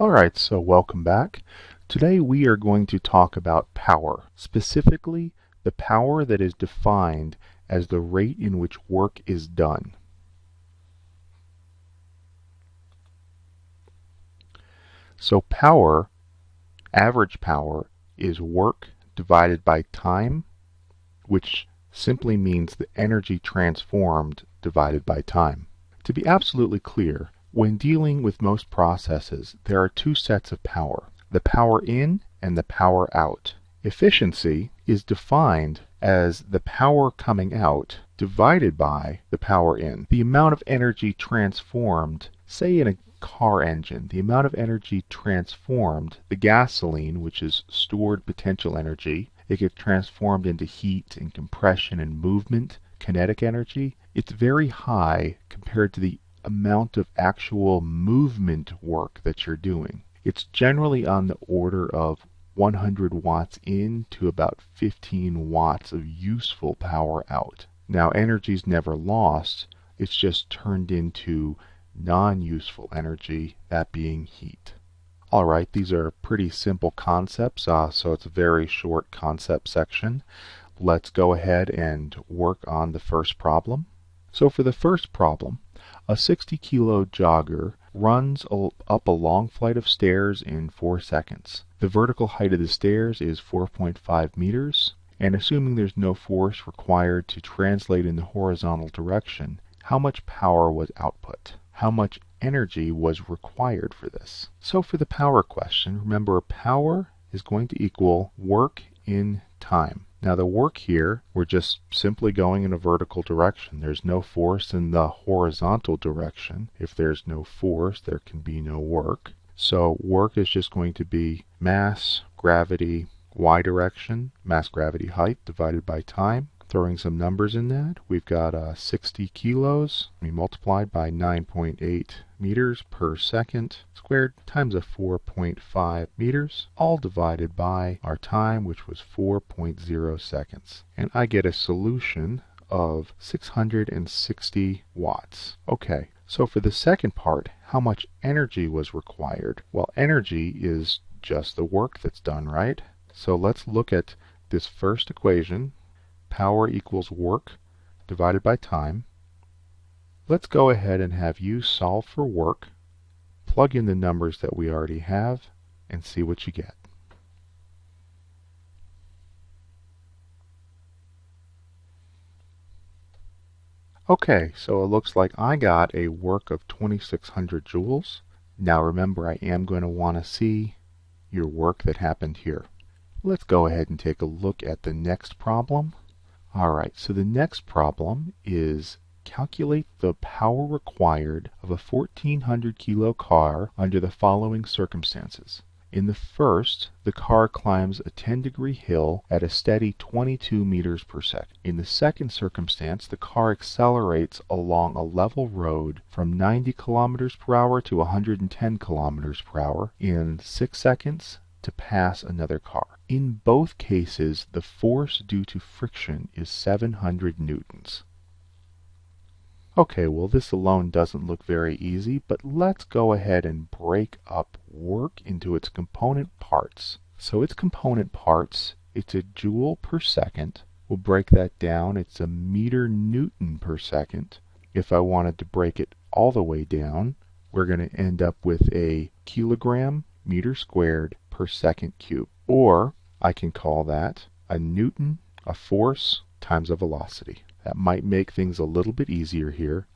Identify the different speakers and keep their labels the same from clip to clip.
Speaker 1: Alright, so welcome back. Today we are going to talk about power, specifically the power that is defined as the rate in which work is done. So power, average power, is work divided by time, which simply means the energy transformed divided by time. To be absolutely clear, when dealing with most processes, there are two sets of power, the power in and the power out. Efficiency is defined as the power coming out divided by the power in. The amount of energy transformed, say in a car engine, the amount of energy transformed, the gasoline, which is stored potential energy, it gets transformed into heat and compression and movement, kinetic energy. It's very high compared to the amount of actual movement work that you're doing. It's generally on the order of 100 watts in to about 15 watts of useful power out. Now, energy is never lost, it's just turned into non-useful energy, that being heat. Alright, these are pretty simple concepts, so it's a very short concept section. Let's go ahead and work on the first problem. So for the first problem, a 60-kilo jogger runs up a long flight of stairs in 4 seconds. The vertical height of the stairs is 4.5 meters, and assuming there's no force required to translate in the horizontal direction, how much power was output? How much energy was required for this? So for the power question, remember power is going to equal work in time. Now the work here, we're just simply going in a vertical direction. There's no force in the horizontal direction. If there's no force, there can be no work. So work is just going to be mass, gravity, y direction, mass, gravity, height divided by time. Throwing some numbers in that, we've got 60 kilos, we multiplied by 9.8 meters per second squared times a 4.5 meters, all divided by our time, which was 4.0 seconds. And I get a solution of 660 watts. Okay, so for the second part, how much energy was required? Well, energy is just the work that's done, right? So let's look at this first equation. Power equals work divided by time. Let's go ahead and have you solve for work, plug in the numbers that we already have, and see what you get. Okay, so it looks like I got a work of 2600 joules. Now remember, I am going to want to see your work that happened here. Let's go ahead and take a look at the next problem. Alright, so the next problem is calculate the power required of a 1400 kilo car under the following circumstances. In the first, the car climbs a 10-degree hill at a steady 22 meters per second. In the second circumstance, the car accelerates along a level road from 90 kilometers per hour to 110 kilometers per hour in 6 seconds to pass another car. In both cases, the force due to friction is 700 newtons. Okay, well this alone doesn't look very easy, but let's go ahead and break up work into its component parts. So its component parts, it's a joule per second. We'll break that down, it's a meter newton per second. If I wanted to break it all the way down, we're going to end up with a kilogram meter squared per second cube. Or I can call that a newton, a force, times a velocity. That might make things a little bit easier here.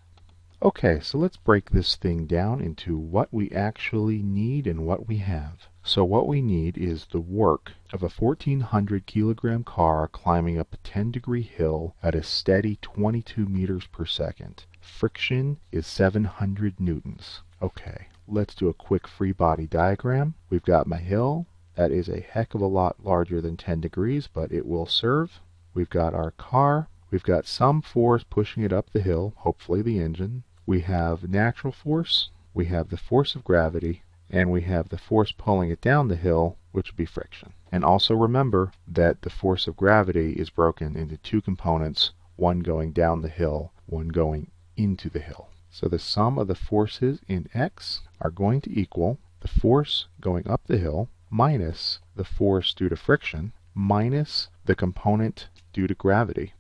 Speaker 1: Okay, so let's break this thing down into what we actually need and what we have. So what we need is the work of a 1400 kilogram car climbing up a 10-degree hill at a steady 22 meters per second. Friction is 700 newtons. Okay, let's do a quick free body diagram. We've got my hill. That is a heck of a lot larger than 10 degrees, but it will serve. We've got our car. We've got some force pushing it up the hill, hopefully the engine. We have natural force. We have the force of gravity. And we have the force pulling it down the hill, which would be friction. And also remember that the force of gravity is broken into two components, one going down the hill, one going into the hill. So the sum of the forces in X are going to equal the the force going up the hill minus the force due to friction minus the component due to gravity.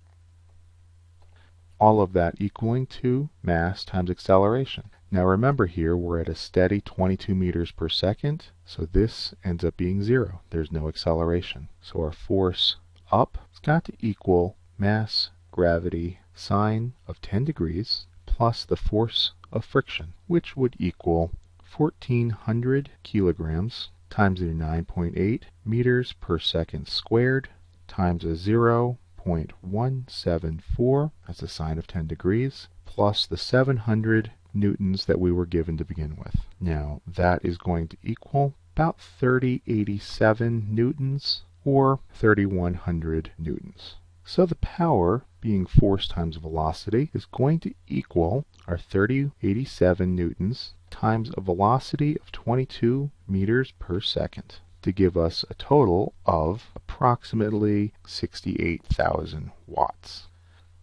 Speaker 1: All of that equaling to mass times acceleration. Now remember here we're at a steady 22 meters per second, so this ends up being 0. There's no acceleration. So our force up has got to equal mass gravity sine of 10 degrees plus the force of friction, which would equal 1400 kilograms times a 9.8 meters per second squared times a 0.174, that's a sine of 10 degrees, plus the 700 newtons that we were given to begin with. Now that is going to equal about 3087 newtons or 3100 newtons. So the power, being force times velocity, is going to equal our 3087 newtons times a velocity of 22 meters per second to give us a total of approximately 68,000 watts.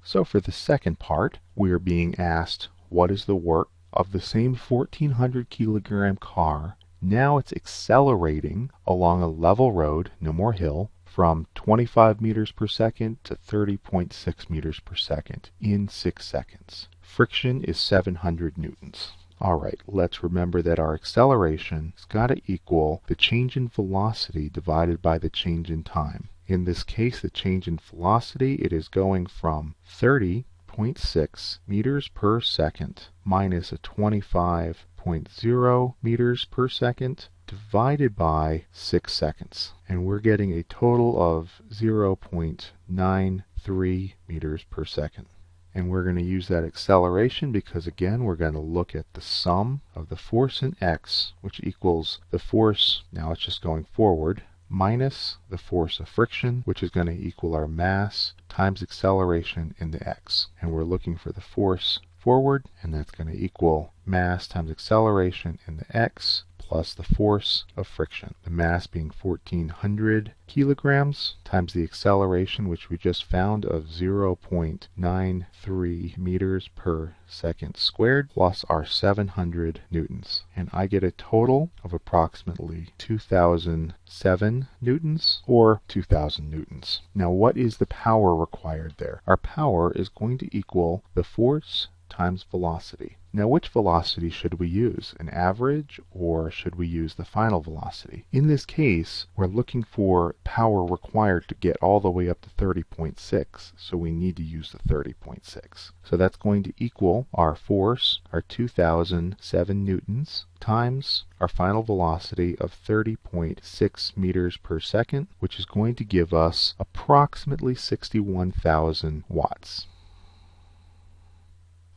Speaker 1: So for the second part, we are being asked what is the work of the same 1400 kilogram car. Now it's accelerating along a level road, no more hill, from 25 meters per second to 30.6 meters per second in 6 seconds. Friction is 700 newtons. Alright, let's remember that our acceleration has got to equal the change in velocity divided by the change in time. In this case, the change in velocity, it is going from 30.6 meters per second minus a 25.0 meters per second divided by 6 seconds. And we're getting a total of 0.93 meters per second. And we're going to use that acceleration because, again, we're going to look at the sum of the force in x, which equals the force, now it's just going forward, minus the force of friction, which is going to equal our mass times acceleration in the x. And we're looking for the force forward, and that's going to equal mass times acceleration in the x plus the force of friction. The mass being 1400 kilograms times the acceleration, which we just found, of 0.93 meters per second squared, plus our 700 newtons. And I get a total of approximately 2007 newtons or 2000 newtons. Now what is the power required there? Our power is going to equal the force times velocity. Now which velocity should we use? An average, or should we use the final velocity? In this case, we're looking for power required to get all the way up to 30.6, so we need to use the 30.6. So that's going to equal our force, our 2007 newtons, times our final velocity of 30.6 meters per second, which is going to give us approximately 61,000 watts.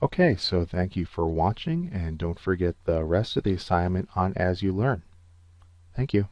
Speaker 1: Okay, so thank you for watching, and don't forget the rest of the assignment on As You Learn. Thank you.